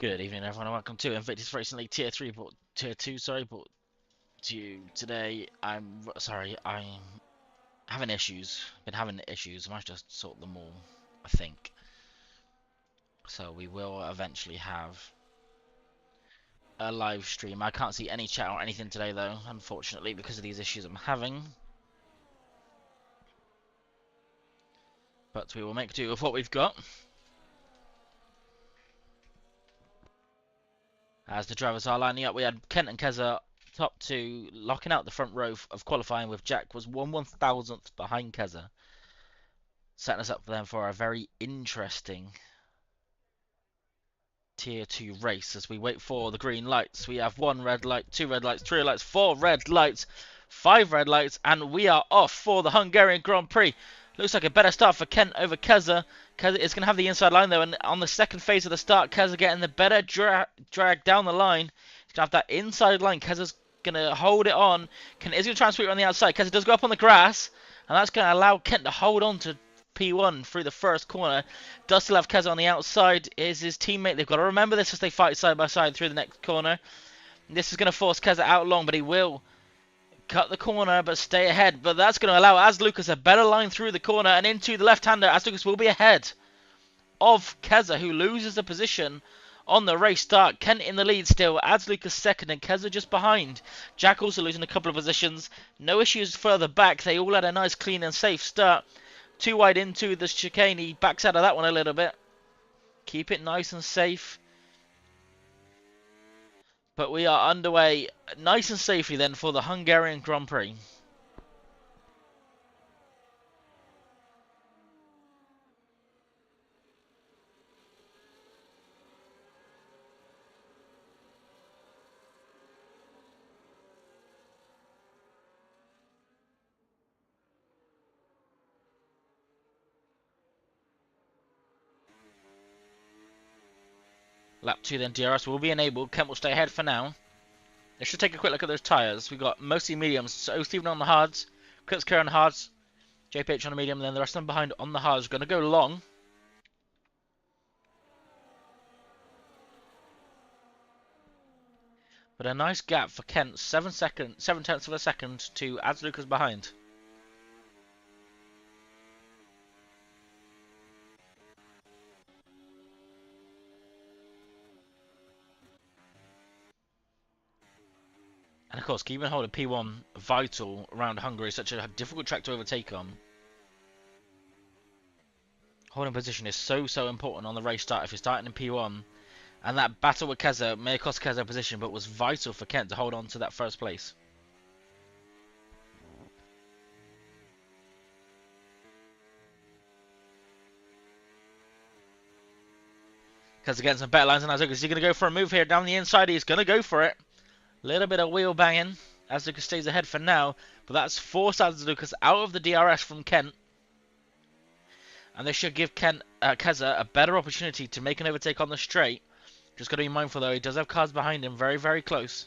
Good evening, everyone, and welcome to Invictus Racing League Tier 3, but Tier 2, sorry, but to you today. I'm having issues. Been having issues. I might just sort them all, I think. So we will eventually have a live stream. I can't see any chat or anything today, though, unfortunately, because of these issues I'm having. But we will make do with what we've got. As the drivers are lining up, we had Kent and Keza top two, locking out the front row of qualifying, with Jack was 1/1000th behind Keza, setting us up then for a very interesting Tier 2 race as we wait for the green lights. We have 1 red light, 2 red lights, 3 red lights, 4 red lights, 5 red lights, and we are off for the Hungarian Grand Prix. Looks like a better start for Kent over Keza. Keza is going to have the inside line though, and on the second phase of the start, Keza getting the better drag down the line. He's going to have that inside line. Keza's going to hold it on. Kent is going to try and sweep it on the outside. Keza does go up on the grass, and that's going to allow Kent to hold on to P1 through the first corner. Does still have Keza on the outside. Is his teammate. They've got to remember this as they fight side by side through the next corner. This is going to force Keza out long, but he will cut the corner but stay ahead. But that's going to allow Az Lucas a better line through the corner and into the left-hander. Az Lucas will be ahead of Keza, who loses the position on the race start. Kent in the lead still. Az Lucas second and Keza just behind. Jack also losing a couple of positions. No issues further back. They all had a nice, clean and safe start. Too wide into the chicane. He backs out of that one a little bit. Keep it nice and safe. But we are underway nice and safely then for the Hungarian Grand Prix. Lap 2 then, DRS will be enabled. Kent will stay ahead for now. Let's just take a quick look at those tyres. We've got mostly mediums. So Stephen on the hards, Chris Kerr on the hards, JPH on the medium, and then the rest of them behind on the hards. Going to go long. But a nice gap for Kent, 7 tenths of a second to Az Lucas behind. And of course, keeping hold of P1 vital around Hungary, such a difficult track to overtake on. Holding position is so important on the race start if you're starting in P1. And that battle with Keza may have cost Keza position, but was vital for Kent to hold on to that first place. Keza getting some better lines than Az Lucas. Is he going to go for a move here down the inside? He's going to go for it. Little bit of wheel banging. Az Lucas stays ahead for now, but that's forced Az Lucas out of the DRS from Kent. And this should give Keza a better opportunity to make an overtake on the straight. Just got to be mindful though, he does have cars behind him, very close.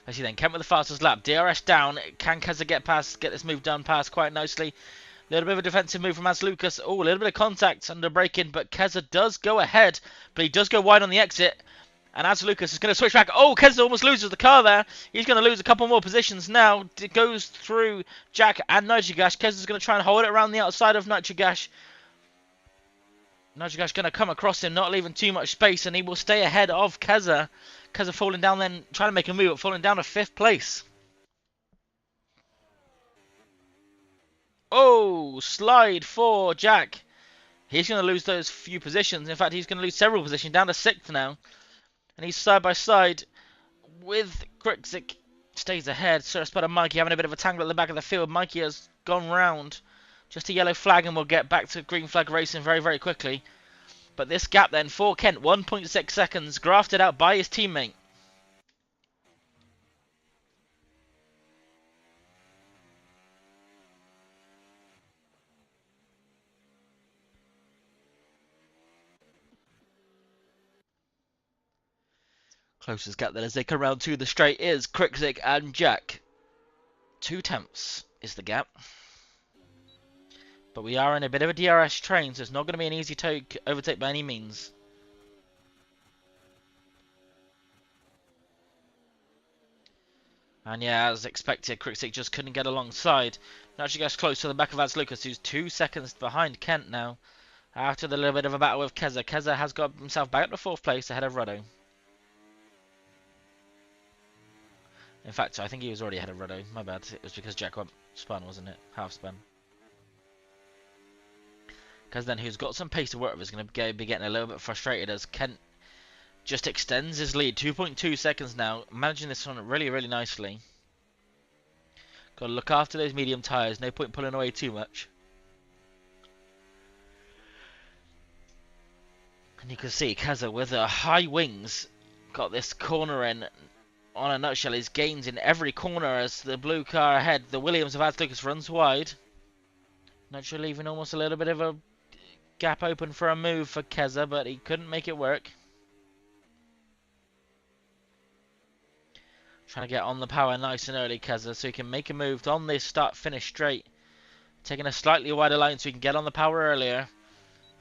Let's see then, Kent with the fastest lap. DRS down. Can Keza get this move done past quite nicely? A little bit of a defensive move from Az Lucas. Oh, a little bit of contact under braking, but Keza does go ahead, but he does go wide on the exit. And Az Lucas is going to switch back. Oh, Keza almost loses the car there. He's going to lose a couple more positions now. It goes through Jack and Nitrogash. Keza's going to try and hold it around the outside of Nitrogash. Nitrogash going to come across him, not leaving too much space, and he will stay ahead of Keza. Keza falling down then, trying to make a move, but falling down to 5th place. Oh, slide for Jack. He's going to lose those few positions. In fact, he's going to lose several positions, down to 6th now. And he's side by side with Krikzik. Stays ahead. Sir Spud and Mikey having a bit of a tangle at the back of the field. Mikey has gone round. Just a yellow flag and we'll get back to green flag racing very quickly. But this gap then for Kent, 1.6 seconds, grafted out by his teammate. Closest gap then as they come round to the straight is Krikzik and Jack. 2 tenths is the gap. But we are in a bit of a DRS train, so it's not going to be an easy overtake by any means. And yeah, as expected, Crixic just couldn't get alongside. Now she gets close to the back of Ads Lucas, who's 2 seconds behind Kent now. After the little bit of a battle with Keza, Keza has got himself back up to 4th place ahead of Ruddo. In fact, I think he was already ahead of Ruddo. My bad. It was because Jack went spun, wasn't it? Half spun. Because then who's got some pace to work with is going to be getting a little bit frustrated as Kent just extends his lead. 2.2 seconds now. Managing this one really, really nicely. Got to look after those medium tyres. No point pulling away too much. And you can see Keza with high wings got this corner in on a nutshell. His gains in every corner as the blue car ahead. The Williams of Ads Lucas runs wide. Nutshell leaving almost a little bit of a gap open for a move for Keza, but he couldn't make it work. Trying to get on the power nice and early, Keza, so he can make a move on this start-finish straight. Taking a slightly wider line so he can get on the power earlier.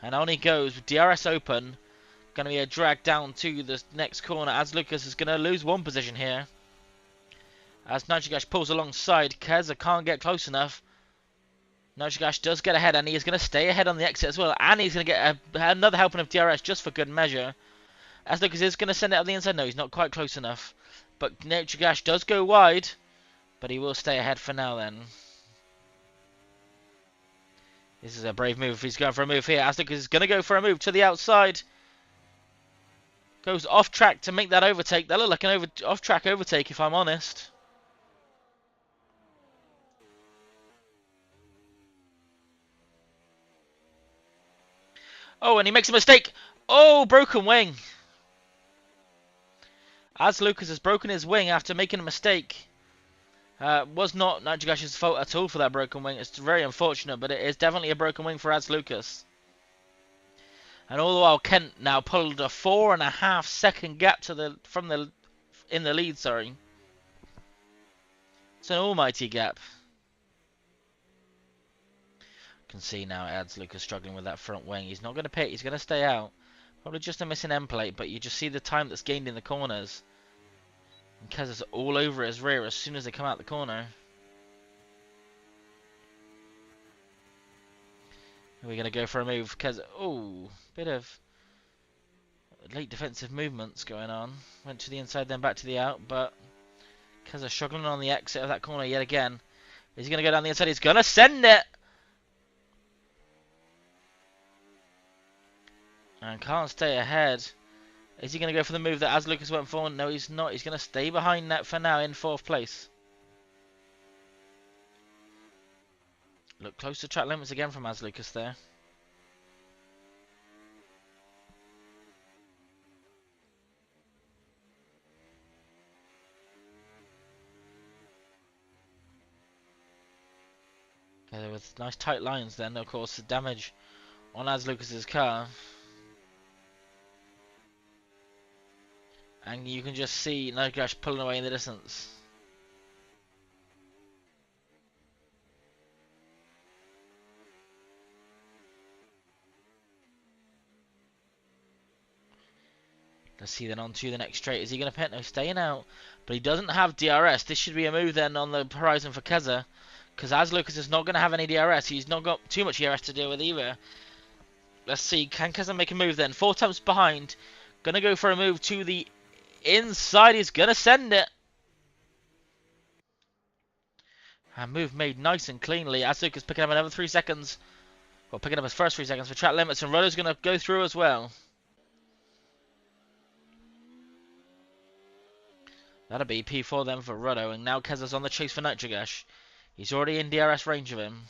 And on he goes with DRS open. Going to be a drag down to the next corner as Lucas is going to lose 1 position here. As Nitrogash pulls alongside, Keza can't get close enough. Nitrogash does get ahead and he is going to stay ahead on the exit as well. And he's going to get another helping of DRS just for good measure. As Lucas is going to send it up the inside. No, he's not quite close enough. But Nitrogash does go wide. But he will stay ahead for now then. This is a brave move. He's going for a move here. As Lucas is going to go for a move to the outside. Goes off track to make that overtake. That looked like an off track overtake if I'm honest. Oh, and he makes a mistake. Oh, broken wing. As Lucas has broken his wing after making a mistake. Was not Nitrogash's fault at all for that broken wing. It's very unfortunate, but it is definitely a broken wing for Ads Lucas. And all the while, Kent now pulled a 4.5 second gap to in the lead. Sorry, it's an almighty gap. You can see now Ads Lucas struggling with that front wing. He's not going to pit. He's going to stay out. Probably just a missing end plate, but you just see the time that's gained in the corners. And Keza's all over his rear as soon as they come out the corner. We're going to go for a move. Keza, oh, bit of late defensive movements going on. Went to the inside, then back to the out, but Keza struggling on the exit of that corner yet again. Is he going to go down the inside? He's going to send it! And can't stay ahead. Is he going to go for the move that As Lucas went for? No, he's not. He's going to stay behind that for now in 4th place. Look close to track limits again from As Lucas there. Okay, with nice tight lines then, of course, the damage on As Lucas's car. And you can just see Nitrogash pulling away in the distance. Let's see then on to the next straight. Is he going to pit? No, staying out. But he doesn't have DRS. This should be a move then on the horizon for Keza. Because As Lucas is not going to have any DRS. He's not got too much DRS to deal with either. Let's see. Can Keza make a move then? 4 times behind. Going to go for a move to the inside. He's going to send it. A move made nice and cleanly. As Lucas picking up another 3 seconds. Well, picking up his first 3 seconds for track limits. And Ruddo's going to go through as well. That'll be P4 then for Ruddo, and now Keza's on the chase for Nitrogash. He's already in DRS range of him.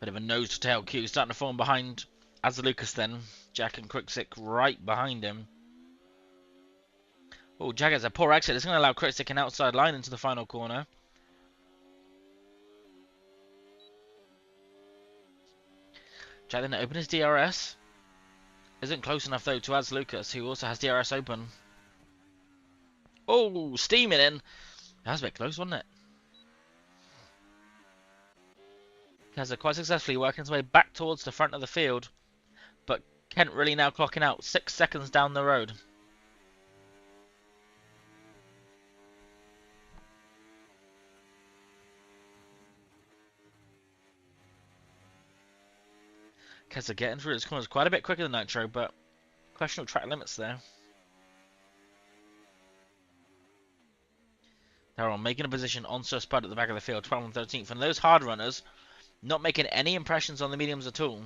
Bit of a nose to tail queue starting to form behind As Lucas then, Jack and Quickstick right behind him. Oh, Jack has a poor exit. It's going to allow Quickstick an outside line into the final corner. Jack then open his DRS. Isn't close enough though to Az Lucas, who also has DRS open. Oh, steaming in. That was a bit close, wasn't it? Keza quite successfully working his way back towards the front of the field. But Kent really now clocking out 6 seconds down the road. Keza getting through his corners quite a bit quicker than Nitro, but question of track limits there. They're on making a position on Sir Spud at the back of the field, 12th and 13th. And those hard runners not making any impressions on the mediums at all.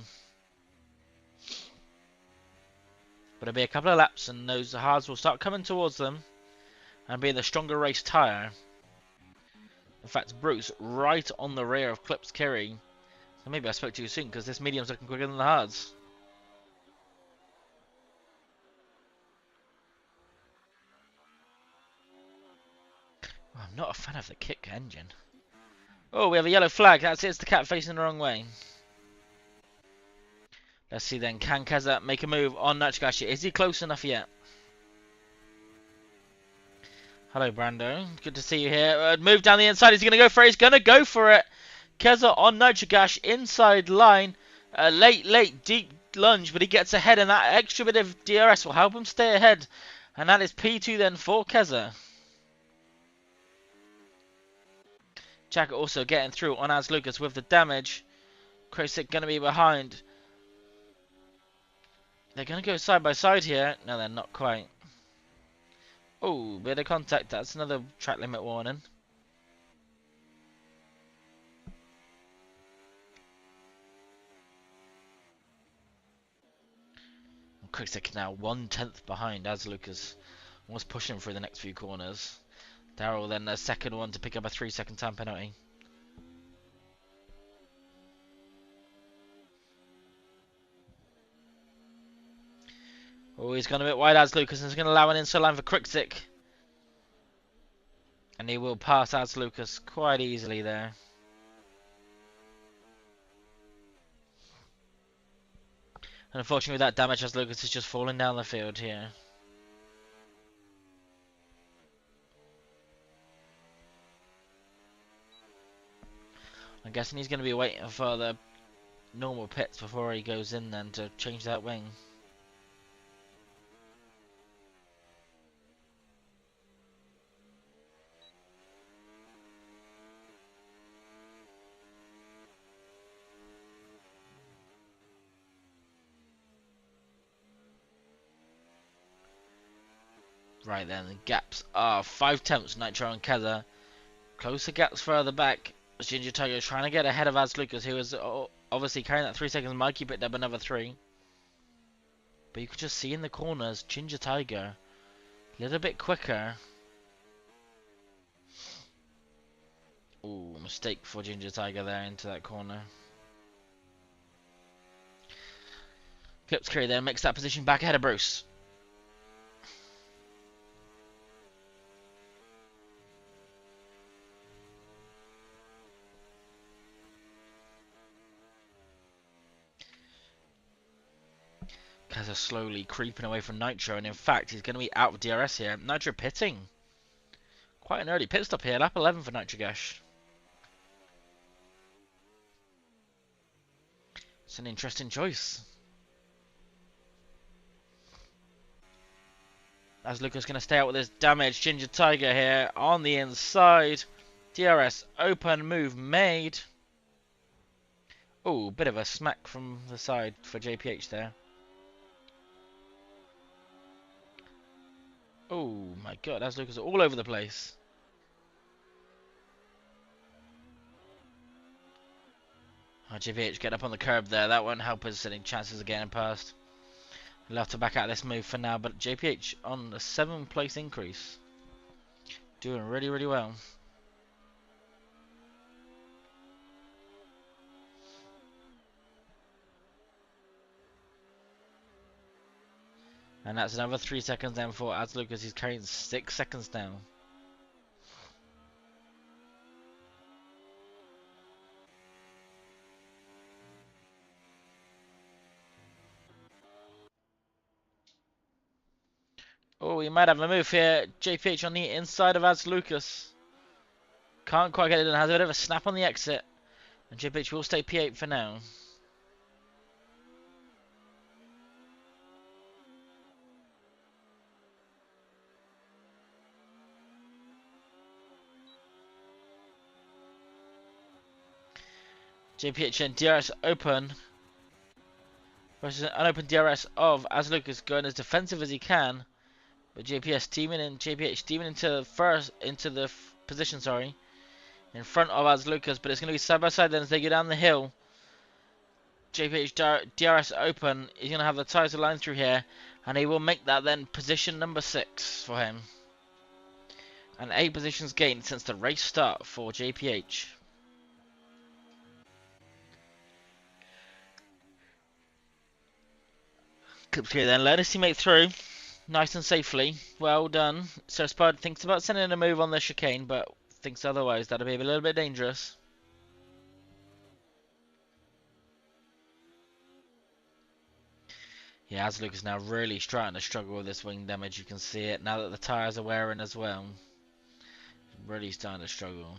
But it'll be a couple of laps and those hards will start coming towards them and being the stronger race tyre. In fact, Bruce right on the rear of Clips Kerry. So maybe I spoke too soon because this medium's looking quicker than the hards. Oh, I'm not a fan of the kick engine. Oh, we have a yellow flag. That's it. It's the cat facing the wrong way. Let's see then. Can Keza make a move on Nachikashi? Is he close enough yet? Hello, Brando. Good to see you here. Move down the inside. Is he going to go for it? He's going to go for it. Keza on Nitrogash, inside line. Late, deep lunge, but he gets ahead, and that extra bit of DRS will help him stay ahead. And that is P2 then for Keza. Jack also getting through on Az Lucas with the damage. Krosick going to be behind. They're going to go side by side here. No, they're not quite. Oh, bit of contact. That's another track limit warning. Krosick now 1/10 behind as Lucas was pushing through the next few corners. Darrell then the second one to pick up a 3-second time penalty. Oh, he's gone a bit wide as Lucas and is going to allow an inside line for Krosick. And he will pass as Lucas quite easily there. And unfortunately with that damage as Lucas is just falling down the field here. I'm guessing he's going to be waiting for the normal pits before he goes in then to change that wing. Right then, the gaps are 5/10 Nitro and Keza. Closer gaps further back. Ginger Tiger trying to get ahead of Az Lucas, who is obviously carrying that 3 seconds. Mikey picked up another 3. But you can just see in the corners, Ginger Tiger a little bit quicker. Ooh, mistake for Ginger Tiger there into that corner. Clips Curry there makes that position back ahead of Bruce. Keza slowly creeping away from Nitro, and in fact he's going to be out of DRS here. Nitro pitting. Quite an early pit stop here, lap 11 for Nitrogash. It's an interesting choice. As Lucas going to stay out with his damage. Ginger Tiger here on the inside. DRS open, move made. Oh, bit of a smack from the side for JPH there. Oh my god, that's Lucas all over the place. Oh, JPH getting up on the curb there. That won't help his sitting chances of getting past. He'll have to back out of this move for now, but JPH on a 7th place increase. Doing really, really well. And that's another 3 seconds down for As Lucas. He's carrying 6 seconds down. Oh, he might have a move here. JPH on the inside of As Lucas. Can't quite get it done. Has a bit of a snap on the exit. And JPH will stay P8 for now. JPH and DRS open. Versus an unopened DRS of As Lucas going as defensive as he can. But JPH teaming into the position, sorry. In front of As Lucas, but it's going to be side by side then as they go down the hill. JPH DRS open. He's going to have the tyres aligned through here. And he will make that then position number 6 for him. And 8 positions gained since the race start for JPH. Clips here then. Let us teammate through. Nice and safely. Well done. So Spud thinks about sending a move on the chicane, but thinks otherwise. That'll be a little bit dangerous. Yeah, As Lucas now really starting to struggle with this wing damage. You can see it now that the tyres are wearing as well. Really starting to struggle.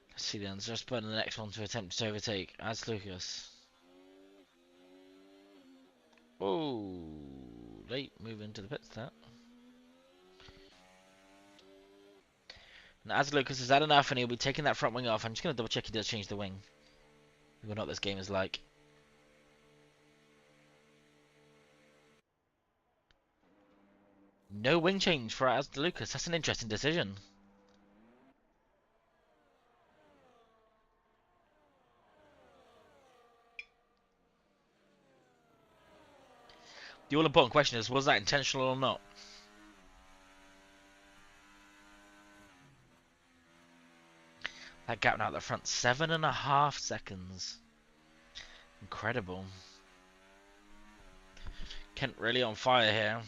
Let's see then. Just putting the next one to attempt to overtake As Lucas. Oh, late move into the pits that. And As Lucas has had enough and he'll be taking that front wing off. I'm just going to double check he does change the wing. We know what this game is like. No wing change for As Lucas. That's an interesting decision. The all important question is, was that intentional or not? That gap now at the front, 7.5 seconds. Incredible. Kent really on fire here.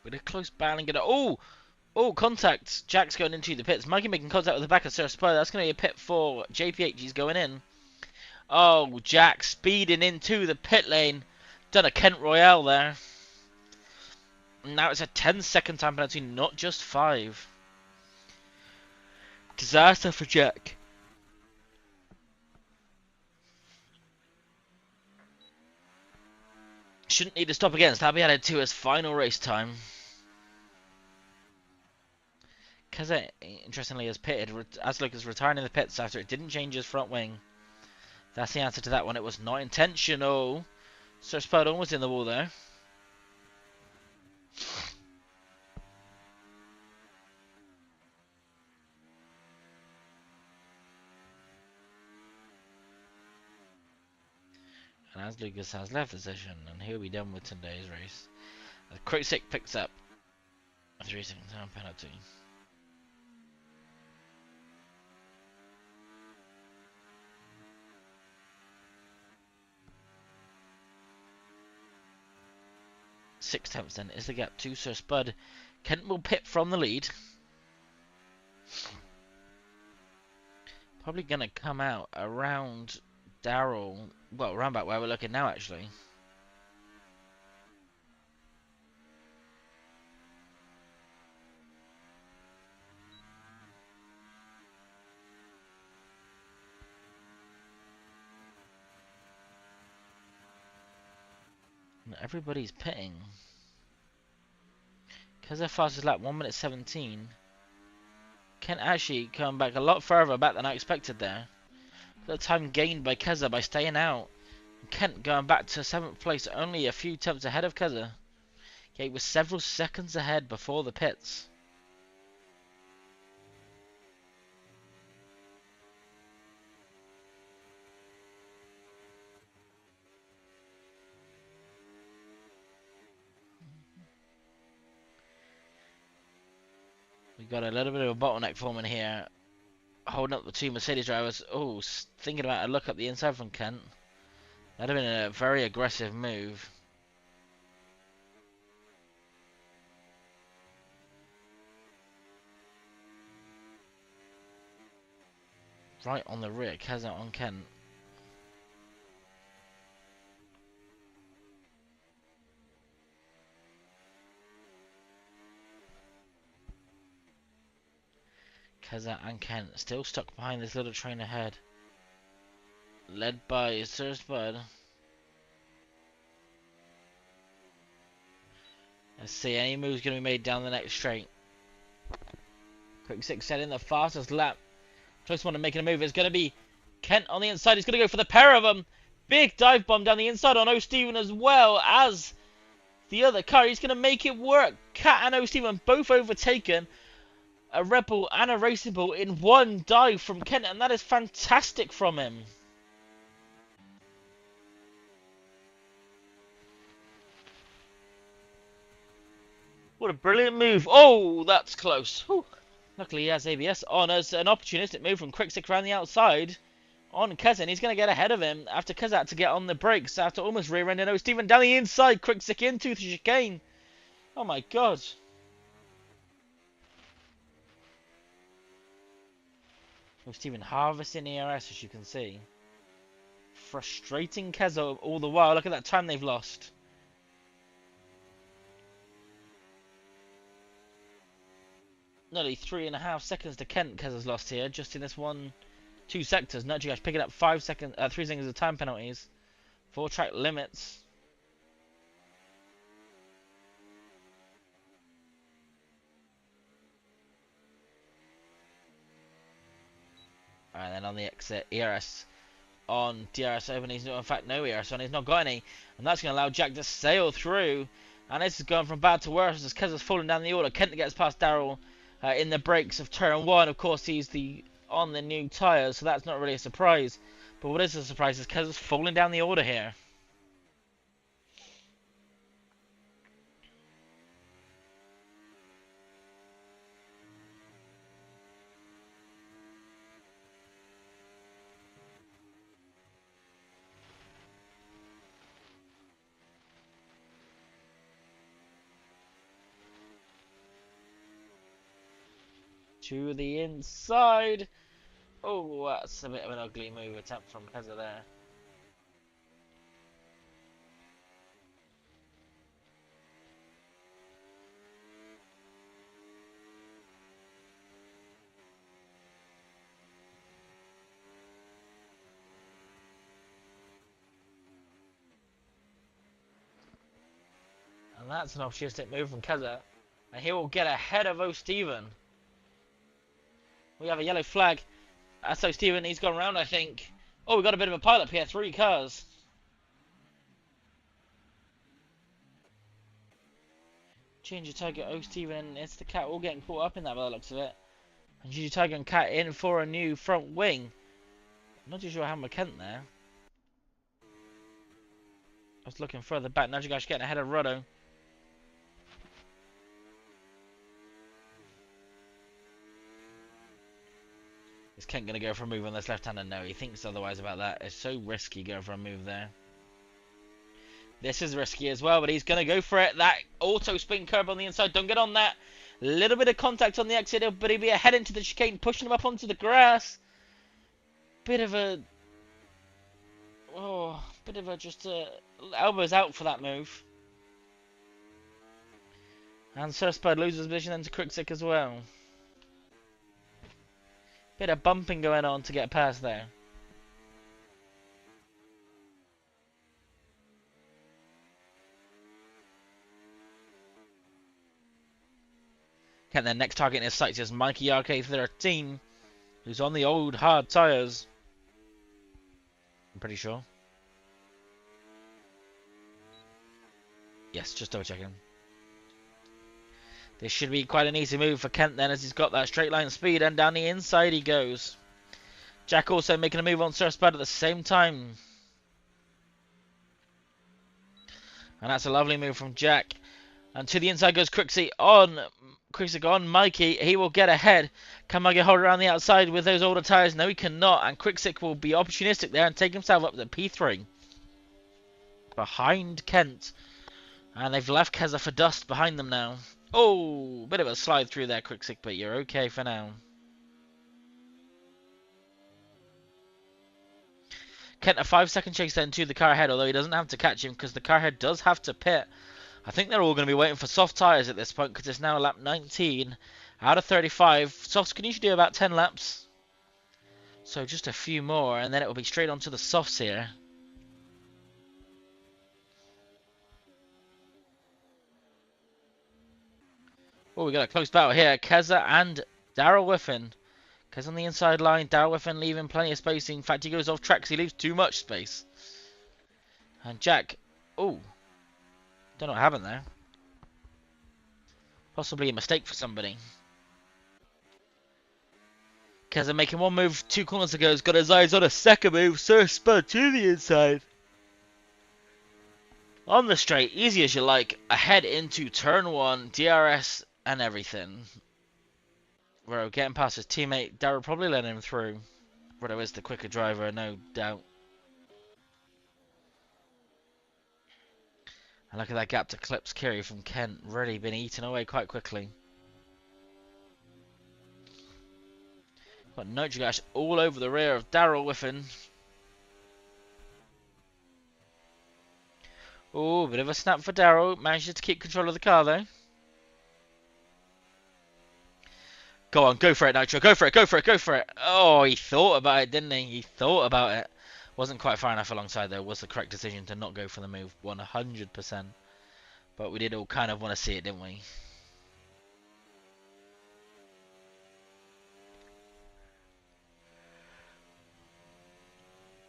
With a close battling. Oh, contact. Jack's going into the pits. Mikey making contact with the back of Sir Spur. That's going to be a pit for JPH. He's going in. Oh, Jack speeding into the pit lane. Done a Kent Royale there. Now it's a 10-second time penalty, not just 5. Disaster for Jack. Shouldn't need to stop again. So that'll be added to his final race time. Keza, interestingly, has pitted. As Lucas retiring in the pits after it didn't change his front wing. That's the answer to that one. It was not intentional. Sir Spud almost in the wall there. And As Lucas has left the session, and he'll be done with today's race. Krosick picks up a 3-second time penalty. Six tenths then is the gap to Sir Spud. Kent will pit from the lead. Probably going to come out around Darrell. Well, around about where we're looking now, actually. And everybody's pitting. Because their fastest lap, 1:17. Kent actually come back a lot further back than I expected there. The time gained by Keza by staying out. Kent going back to 7th place, only a few tenths ahead of Keza. Yeah, he was several seconds ahead before the pits. We got a little bit of a bottleneck forming here, holding up the two Mercedes drivers. Oh, thinking about a look up the inside from Kent. That'd have been a very aggressive move. Right on the rear, Keza on Kent. Keza and Kent still stuck behind this little train ahead. Led by Sir Spud. Let's see, any moves going to be made down the next straight. Quick 6 set in the fastest lap. Close one to making a move. It's going to be Kent on the inside. He's going to go for the pair of them. Big dive bomb down the inside on O'Steven as well as the other car. He's going to make it work. Cat and O'Steven both overtaken. A Red Bull and a Racing Bull in one dive from Kent, and that is fantastic from him. What a brilliant move. Oh, that's close. Whew. Luckily he has ABS on as an opportunistic move from Quick 6 around the outside on Keza. He's going to get ahead of him after Keza had to get on the brakes after almost rear-ending O'Steven down the inside. Quick 6 into the chicane. Oh my god. O'Steven harvesting ERS, as you can see. Frustrating Keza all the while. Look at that time they've lost. Nearly 3.5 seconds to Kent Keza's lost here, just in this 2 sectors. Nudgy guys picking up 3 seconds of time penalties. 4 track limits. And then on the exit, ERS on DRS open. He's not, in fact, no ERS on. He's not got any. And that's going to allow Jack to sail through. And this is going from bad to worse as Keza's falling down the order. Kent gets past Darrell in the brakes of turn 1. Of course, he's on the new tyres, so that's not really a surprise. But what is a surprise is Keza's falling down the order here. To the inside. Oh, that's a bit of an ugly move attempt from Keza there. And that's an opportunistic move from Keza. And he will get ahead of O'Steven. We have a yellow flag. That's O'Steven. He's gone round, I think. Oh, we got a bit of a pile up here. 3 cars. Ginger Tiger, O'Steven, it's the Cat all getting caught up in that by the looks of it. And Ginger Tiger and Cat in for a new front wing. I'm not too sure how McKent there. I was looking further back. Najigash getting ahead of Ruddo. Is Kent going to go for a move on this left-hander? No, he thinks otherwise about that. It's so risky going for a move there. This is risky as well, but he's going to go for it. That auto spin curb on the inside. Don't get on that. Little bit of contact on the exit, but he'll be ahead into the chicane, pushing him up onto the grass. Bit of a... Oh, bit of a just... elbows out for that move. And Sir Spud loses position then to Crooksick as well. Bit of bumping going on to get past there. Okay, their next target in his sights is Mikey RK13, who's on the old hard tyres. I'm pretty sure. Yes, just double checking. This should be quite an easy move for Kent then, as he's got that straight line speed, and down the inside he goes. Jack also making a move on Sir Spud at the same time. And that's a lovely move from Jack. And to the inside goes Crixie on Mikey. He will get ahead. Can Mikey hold around the outside with those older tyres? No, he cannot. And Crixie will be opportunistic there and take himself up to P3. Behind Kent. And they've left Keza for dust behind them now. Oh, bit of a slide through there, Crixie, but you're okay for now. Kent a 5-second chase then to the car ahead, although he doesn't have to catch him because the car ahead does have to pit. I think they're all going to be waiting for soft tyres at this point because it's now lap 19 out of 35. Softs can usually do about 10 laps. So just a few more and then it will be straight onto the softs here. Oh, we got a close battle here. Keza and Daryl Whiffen. Keza on the inside line. Daryl Whiffen leaving plenty of spacing. In fact, he goes off track because he leaves too much space. And Jack. Oh. Don't know what happened there. Possibly a mistake for somebody. Keza making one move 2 corners ago. Has got his eyes on a second move. Sir Spud to the inside. On the straight. Easy as you like. Ahead into turn 1. DRS and everything. Rowe getting past his teammate. Darryl probably let him through. Rowe is the quicker driver, no doubt. And look at that gap to Clips Kiri from Kent. Really been eaten away quite quickly. Got Nitro Gash all over the rear of Daryl Whiffen. Oh, bit of a snap for Daryl. Manages to keep control of the car though. Go on, go for it, Nitro. Go for it, go for it, go for it. Oh, he thought about it, didn't he? He thought about it. Wasn't quite far enough alongside though. Was the correct decision to not go for the move. 100%. But we did all kind of want to see it, didn't we?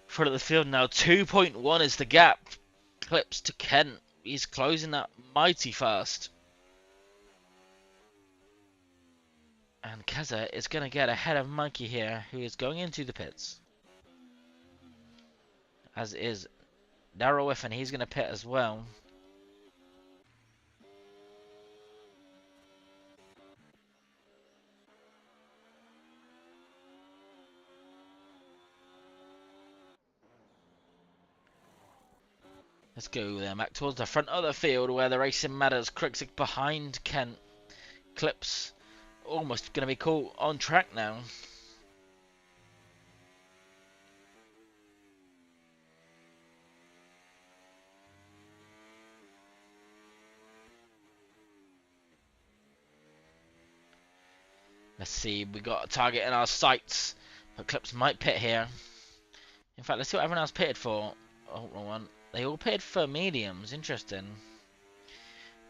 Front of the field now. 2.1 is the gap. Clips to Kent. He's closing that mighty fast. And Keza is going to get ahead of Mikey here, who is going into the pits. As is Daryl Whiffen, he's going to pit as well. Let's go there, back towards the front of the field where the racing matters. Crixie behind Kent. Clips almost going to be caught on track now. Let's see, we got a target in our sights, but Clips might pit here. In fact, let's see what everyone else pitted for. Oh, wrong one. They all pitted for mediums. Interesting.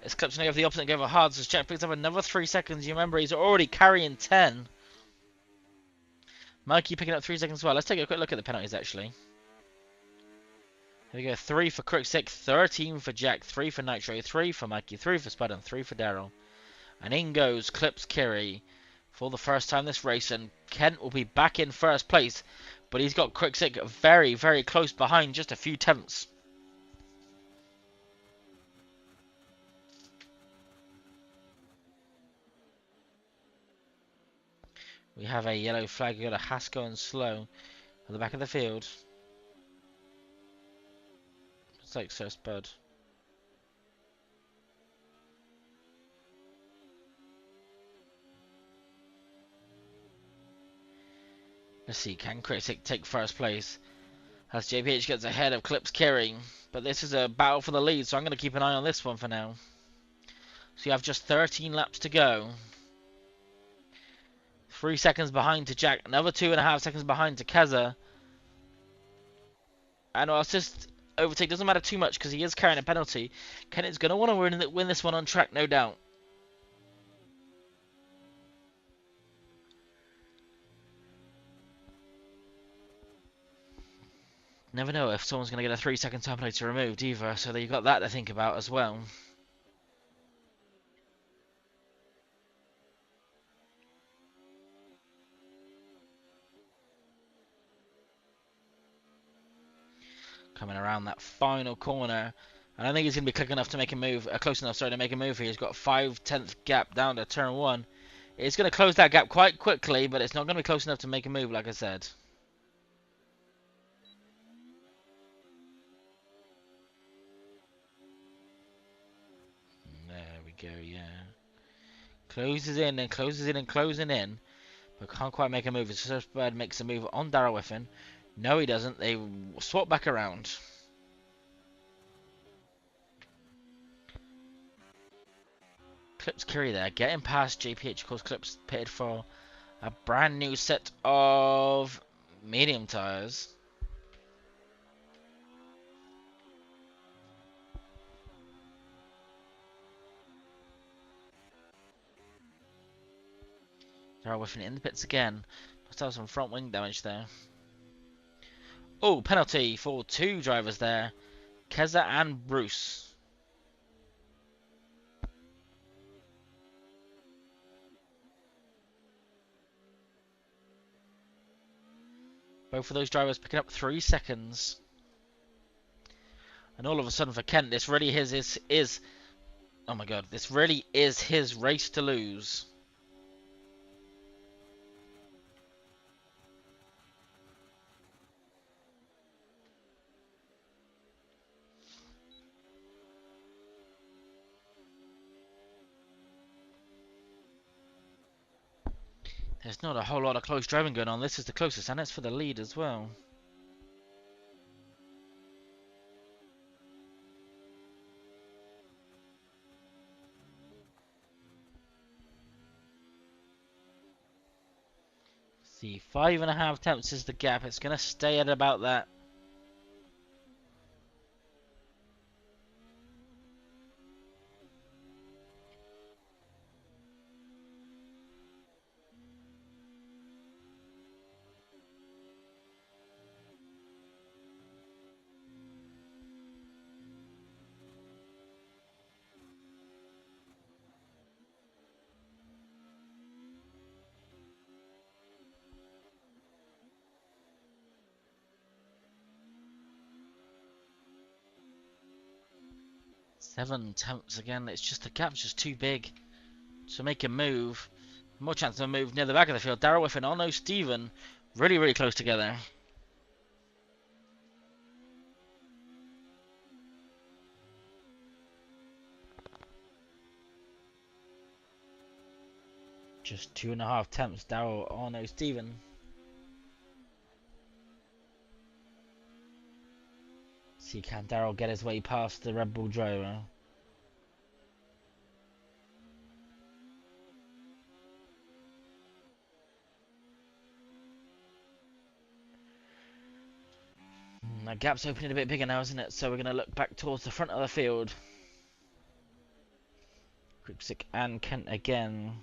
It's Clips going to go for the opposite and go for hards as Jack picks up another 3 seconds. You remember, he's already carrying 10. Mikey picking up 3 seconds as well. Let's take a quick look at the penalties, actually. Here we go. 3 for Crixie, 13 for Jack, 3 for Nitro, 3 for Mikey, 3 for Spud, and 3 for Daryl. And in goes Clips Kiri for the first time this race, and Kent will be back in first place, but he's got Crixie very, very close behind, just a few tenths. We have a yellow flag. We got a Haas going slow at the back of the field. It's like Sir Spud. Let's see, can Crixie take first place as JPH gets ahead of Clips Kiri? But this is a battle for the lead, so I'm going to keep an eye on this one for now. So you have just 13 laps to go. 3 seconds behind to Jack, another 2.5 seconds behind to Keza. And I'll just overtake, doesn't matter too much because he is carrying a penalty. Kenneth's going to want to win this one on track, no doubt. Never know if someone's going to get a 3-second terminator removed either, so you've got that to think about as well. Coming around that final corner. I don't think he's going to be quick enough to make a move, close enough, sorry, to make a move here. He's got a 5/10 gap down to turn 1. It's going to close that gap quite quickly, but it's not going to be close enough to make a move, like I said. There we go, yeah. Closes in and closes in and closing in, but can't quite make a move. It's just Bird makes a move on Darrell Whiffen. No, he doesn't. They swap back around. Clips Curry there, getting past JPH. Of course, Clips pitted for a brand new set of medium tyres. Darrell Whiffen in the pits again. Must have some front wing damage there. Oh, penalty for 2 drivers there. Keza and Bruce. Both of those drivers picking up 3 seconds. And all of a sudden for Kent, this really is oh my god, this really is his race to lose. There's not a whole lot of close driving going on. This is the closest, and it's for the lead as well. See, 5.5 tenths is the gap. It's going to stay at about that. Seven tenths again. It's just the gap's just too big to make a move. More chance of a move near the back of the field. Darrell Whiffen, oh no, Stephen, really, really close together. Just 2.5 tenths. Darrell, oh no, Stephen. See, can Darrell get his way past the Red Bull driver? That gap's opening a bit bigger now, isn't it? So we're going to look back towards the front of the field. Kripsik and Kent again.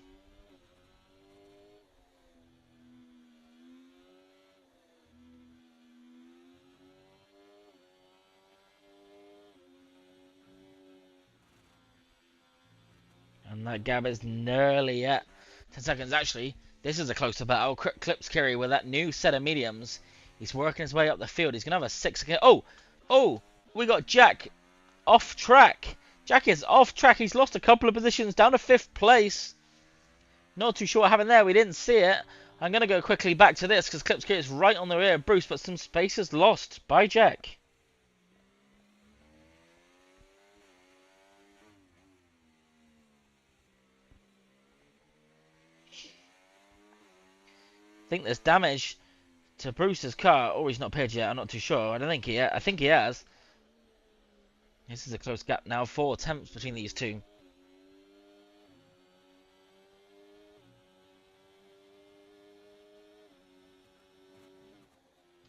And that gap is nearly at 10 seconds. Actually, this is a closer battle. Clips Kerry with that new set of mediums. He's working his way up the field. He's going to have a 6 again. Oh, we got Jack off track. Jack is off track. He's lost a couple of positions down to 5th place. Not too sure what happened there. We didn't see it. I'm going to go quickly back to this because Clips Kerry is right on the rear of Bruce, but some space is lost by Jack. I think there's damage to Bruce's car. Oh, he's not appeared yet. I'm not too sure. I don't think he has. I think he has. This is a close gap now. 4 attempts between these two.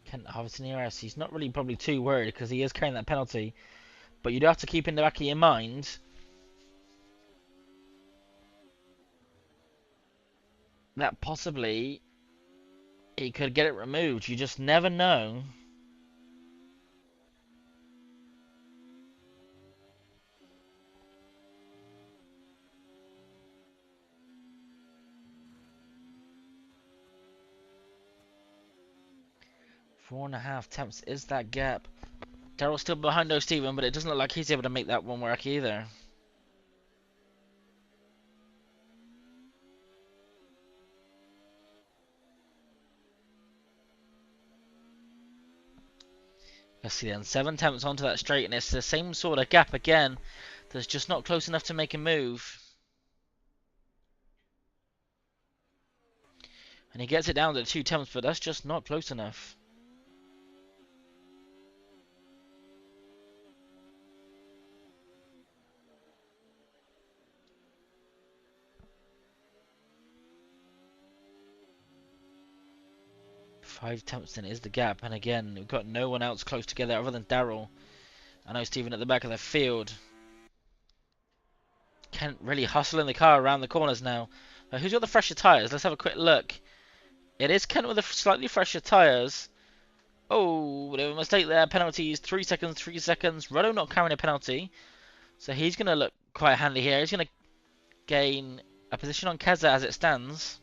Kent harvesting the RS. He's not really probably too worried because he is carrying that penalty. But you do have to keep in the back of your mind that possibly he could get it removed. You just never know. 4.5 tenths is that gap. Daryl's still behind Steven, but it doesn't look like he's able to make that one work either. Let's see then, 7 tenths onto that straight, and it's the same sort of gap again. That's just not close enough to make a move. And he gets it down to 2 tenths, but that's just not close enough. Five tenths then is the gap, and again, we've got no one else close together other than Daryl. I know Steven at the back of the field. Kent really hustling the car around the corners now. Who's got the fresher tyres? Let's have a quick look. It is Kent with the slightly fresher tyres. Oh, there was a mistake there. Penalties, 3 seconds, 3 seconds. Ruddle not carrying a penalty. So he's going to look quite handy here. He's going to gain a position on Keza as it stands.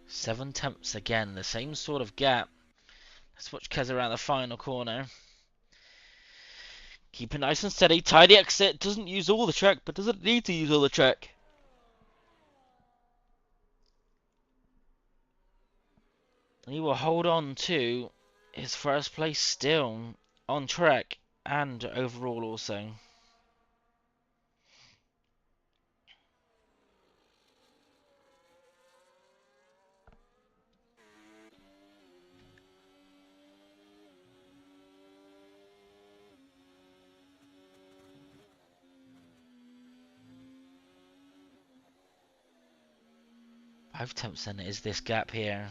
Seven tenths again, the same sort of gap. Let's watch Keza around the final corner. Keep it nice and steady. Tidy exit. Doesn't use all the track, but doesn't need to use all the track. And he will hold on to his first place still on track and overall also. Five tenths then is this gap here.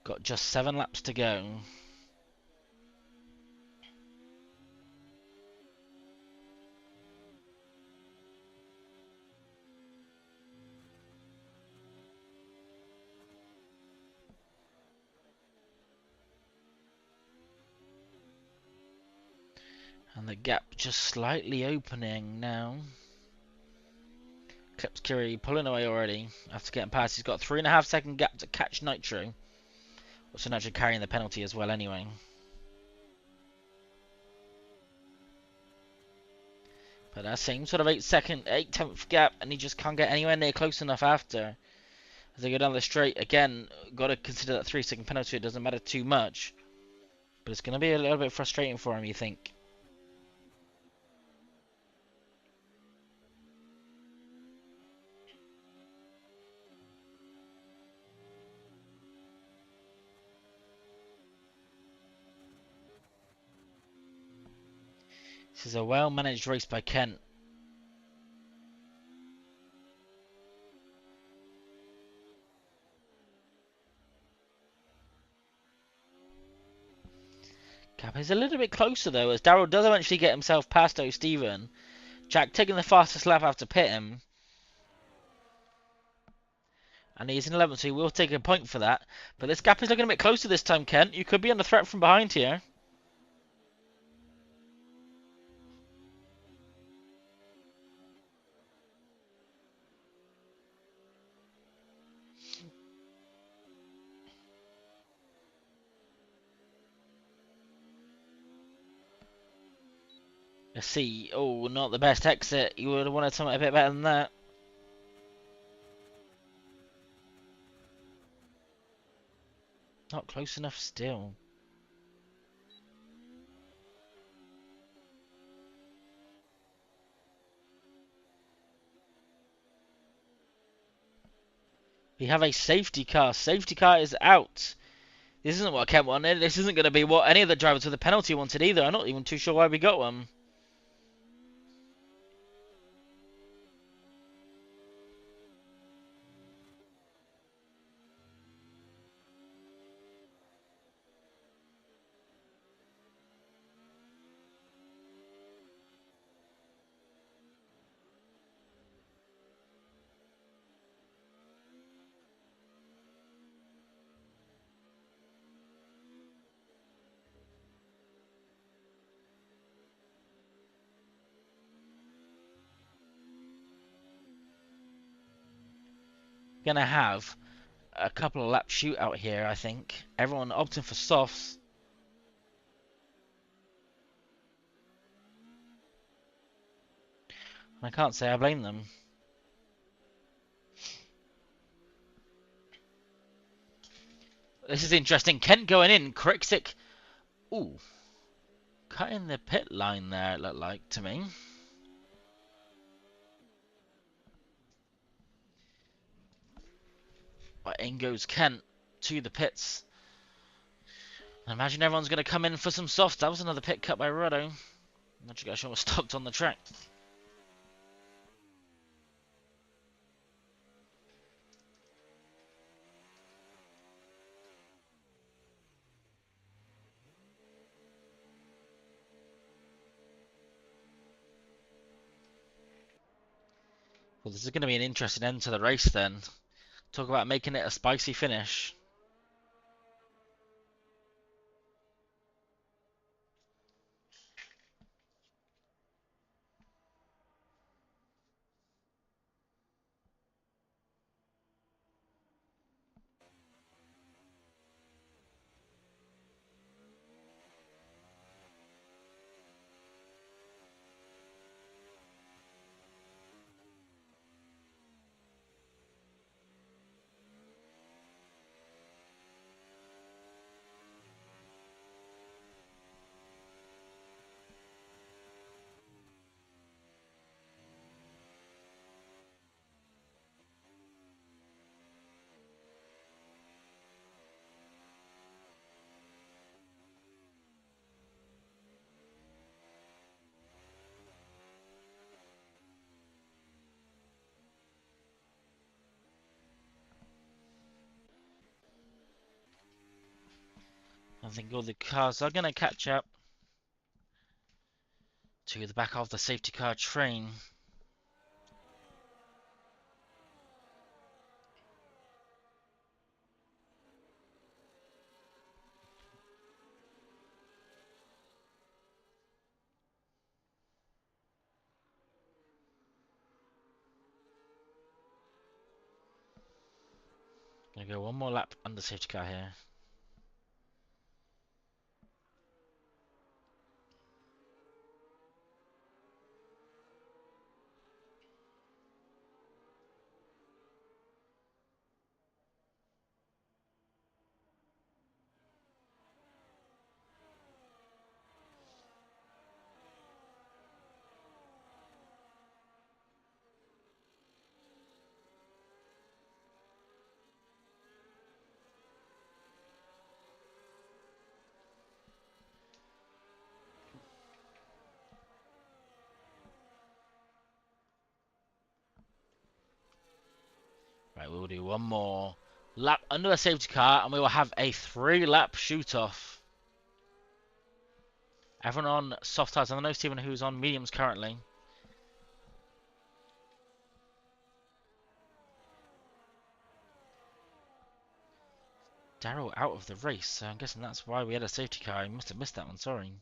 Got just 7 laps to go. And the gap just slightly opening now. Klepskiri pulling away already after getting past. He's got a 3.5 second gap to catch Nitro. Also Nitro carrying the penalty as well anyway. But that same sort of 8 tenth gap, and he just can't get anywhere near close enough after. As they go down the straight, again, got to consider that 3 second penalty. It doesn't matter too much. But it's going to be a little bit frustrating for him, you think. This is a well-managed race by Kent. Gap is a little bit closer though, as Darryl does eventually get himself past O'Steven. Jack taking the fastest lap after pit him. And he's in 11th, so he will take a point for that. But this gap is looking a bit closer this time, Kent. You could be under threat from behind here. Let's see. Oh, not the best exit. You would have wanted something a bit better than that. Not close enough still. We have a safety car. Safety car is out. This isn't what Kent wanted. This isn't going to be what any of the drivers with the penalty wanted either. I'm not even too sure why we got one. Gonna have a couple of lap shootout here, I think. Everyone opting for softs. I can't say I blame them. This is interesting. Kent going in. Kriksik. Ooh. Cutting the pit line there, it looked like to me. But in goes Kent to the pits. I imagine everyone's going to come in for some softs. That was another pit cut by Ruddo. Navigator was stopped on the track. Well, this is going to be an interesting end to the race then. Talk about making it a spicy finish. I think all the cars are going to catch up to the back of the safety car train. Gonna go one more lap under safety car here. Right, we will do one more lap under the safety car and we will have a 3-lap shoot-off. Everyone on soft tires. I don't know Stephen who's on mediums currently. Daryl out of the race, so I'm guessing that's why we had a safety car. I must have missed that one, sorry.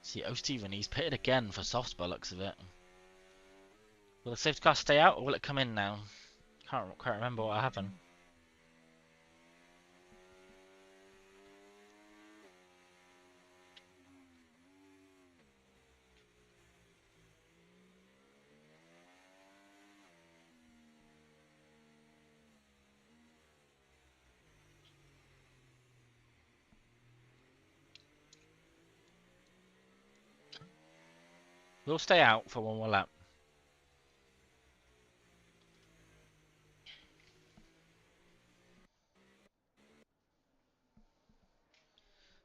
See, oh Stephen, he's pitted again for softs by looks of it. Will the safety car stay out or will it come in now? Can't quite remember what happened. We'll stay out for one more lap.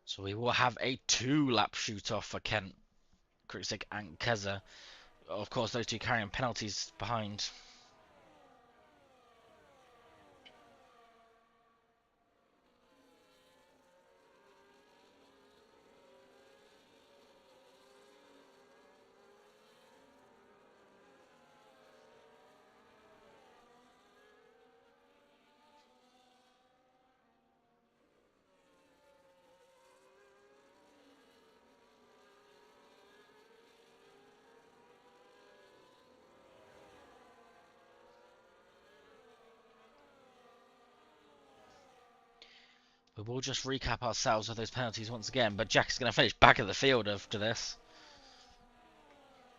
So we will have a 2-lap shoot-off for Kent, Kriksik and Keza. Of course, those two carrying penalties behind. We will just recap ourselves with those penalties once again, but Jack is going to finish back at the field after this.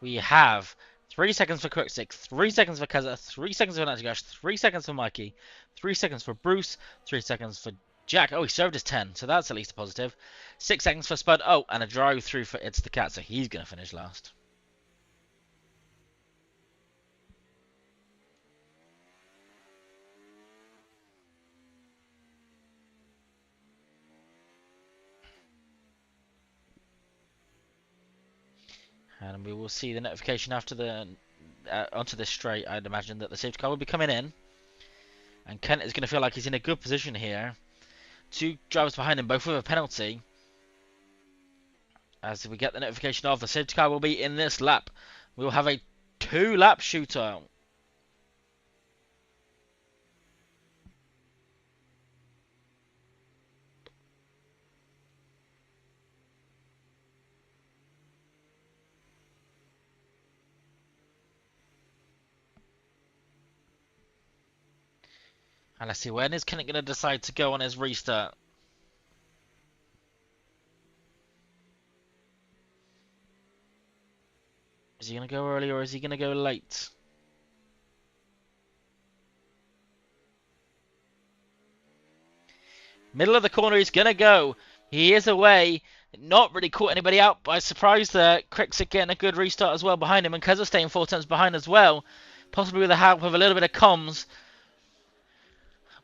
We have 3 seconds for Quickstick, 3 seconds for Keza, 3 seconds for Nachigash, 3 seconds for Mikey, 3 seconds for Bruce, 3 seconds for Jack. Oh, he served his 10, so that's at least a positive. 6 seconds for Spud. Oh, and a drive through for It's the Cat, so he's going to finish last. And we will see the notification after the onto this straight. I'd imagine that the safety car will be coming in. And Kent is going to feel like he's in a good position here. 2 drivers behind him, both with a penalty. As we get the notification of the safety car will be in this lap. We will have a 2-lap shootout. And let's see, when is Kent going to decide to go on his restart? Is he going to go early or is he going to go late? Middle of the corner, he's going to go. He is away. Not really caught anybody out by surprise there. Crick's getting a good restart as well behind him. And Keza staying 4 tenths behind as well. Possibly with the help of a little bit of comms.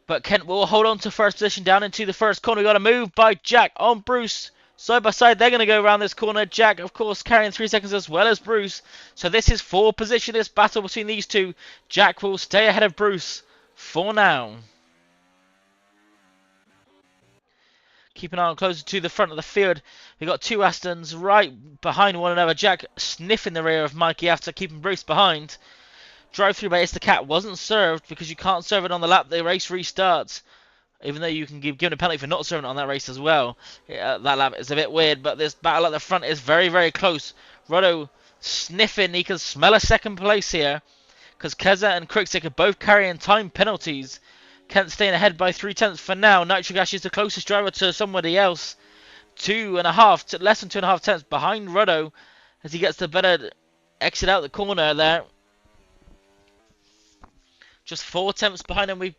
But Kent will hold on to first position down into the first corner. We got a move by Jack on Bruce. Side by side, they're going to go around this corner. Jack, of course, carrying 3 seconds as well as Bruce. So this is for position, this battle between these two. Jack will stay ahead of Bruce for now. Keep an eye on closer to the front of the field. We've got 2 Astons right behind one another. Jack sniffing the rear of Mikey after keeping Bruce behind. Drive through by It's the Cat wasn't served because you can't serve it on the lap the race restarts. Even though you can give given a penalty for not serving it on that race as well. That lap is a bit weird, but this battle at the front is very, very close. Roddo sniffing, he can smell a second place here. Because Keza and Quickstick are both carrying time penalties. Kent staying ahead by 3 tenths for now. Nitrogash is the closest driver to somebody else. 2.5, less than 2.5 tenths behind Roddo as he gets the better exit out the corner there. Just 4 tenths behind him. We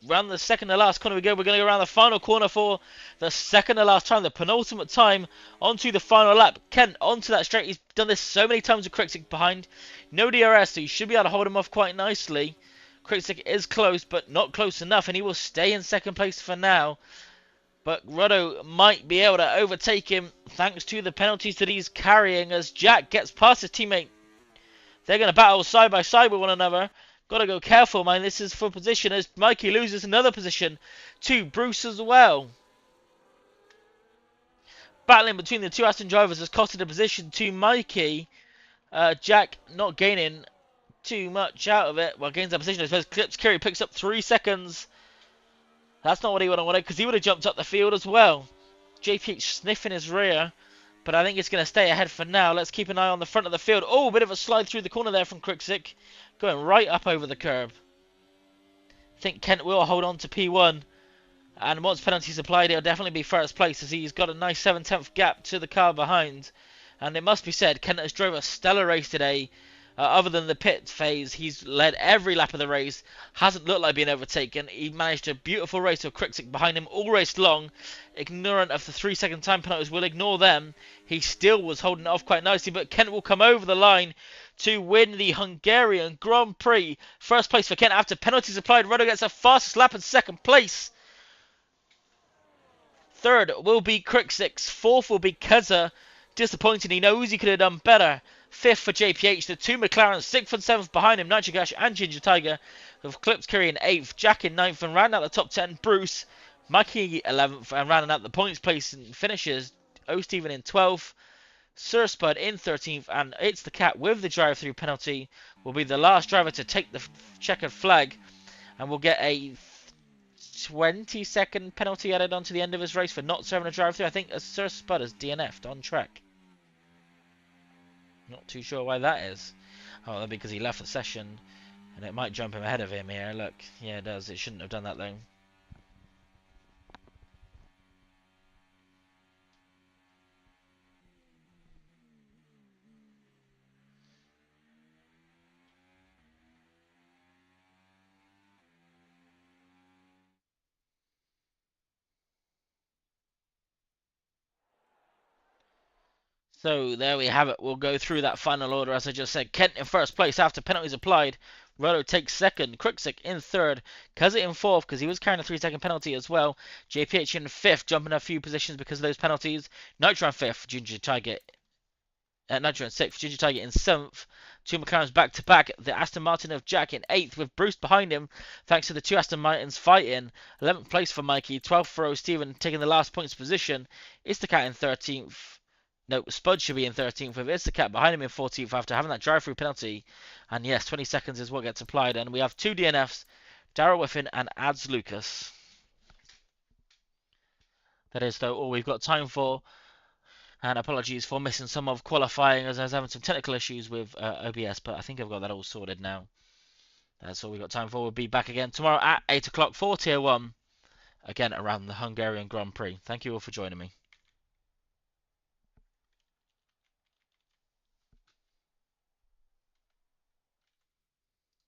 round the second to last corner we go. We're going to go around the final corner for the second to last time, the penultimate time, onto the final lap. Kent onto that straight. He's done this so many times with Quickstick behind. No DRS, so you should be able to hold him off quite nicely. Quickstick is close, but not close enough, and he will stay in second place for now. But Roddo might be able to overtake him thanks to the penalties that he's carrying as Jack gets past his teammate. They're going to battle side by side with one another. Got to go careful, man. This is for position as Mikey loses another position to Bruce as well. Battling between the 2 Aston drivers has costed a position to Mikey. Jack not gaining too much out of it. Well, gains that position. I suppose Clips Kerry picks up 3 seconds. That's not what he would have wanted because he would have jumped up the field as well. JPH sniffing his rear. But I think it's going to stay ahead for now. Let's keep an eye on the front of the field. Oh, a bit of a slide through the corner there from Quickstick. Going right up over the curb. I think Kent will hold on to P1. And once penalties applied, it'll definitely be first place as he's got a nice 7/10 gap to the car behind. And it must be said, Kent has drove a stellar race today. Other than the pit phase, he's led every lap of the race. Hasn't looked like being overtaken. He managed a beautiful race with Quickstick behind him all race long. Ignorant of the 3-second time penalties, will ignore them. He still was holding it off quite nicely, but Kent will come over the line to win the Hungarian Grand Prix. First place for Kent after penalties applied. Roddo gets a fastest lap in second place. Third will be Quickstick's. Fourth will be Keza. Disappointing, he knows he could have done better. 5th for JPH, the 2 McLarens, 6th and 7th behind him, Nitrogash and Ginger Tiger, with Clips Curry in 8th, Jack in 9th, and rounding out the top 10, Bruce, Mikey 11th, and rounding out the points place and finishes, O. Steven in 12th, Sir Spud in 13th, and It's the Cat with the drive-through penalty will be the last driver to take the checkered flag, and will get a 20-second penalty added onto the end of his race for not serving a drive-through. I think Sir Spud has DNF'd on track. Not too sure why that is. Oh, because he left the session, and it might jump him ahead of him here. Look, yeah, it does. It shouldn't have done that though. So there we have it. We'll go through that final order as I just said. Kent in first place after penalties applied. Roto takes second. Quickstick in third. Kazit in fourth because he was carrying a 3-second penalty as well. JPH in fifth, jumping a few positions because of those penalties. Nitro in fifth. Ginger Tiger. Nitro in sixth. Ginger Tiger in seventh. Two McLarens back to back. The Aston Martin of Jack in eighth with Bruce behind him thanks to the two Aston Martins fighting. 11th place for Mikey. 12th for O'Steven taking the last points position. Istacat in 13th. No, Spud should be in 13th with Istacat behind him in 14th after having that drive-through penalty. And yes, 20 seconds is what gets applied. And we have two DNFs, Darrell Whiffin and Ads Lucas. That is, though, all we've got time for. And apologies for missing some of qualifying as I was having some technical issues with OBS, but I think I've got that all sorted now. That's all we've got time for. We'll be back again tomorrow at 8 o'clock for Tier 1, again around the Hungarian Grand Prix. Thank you all for joining me.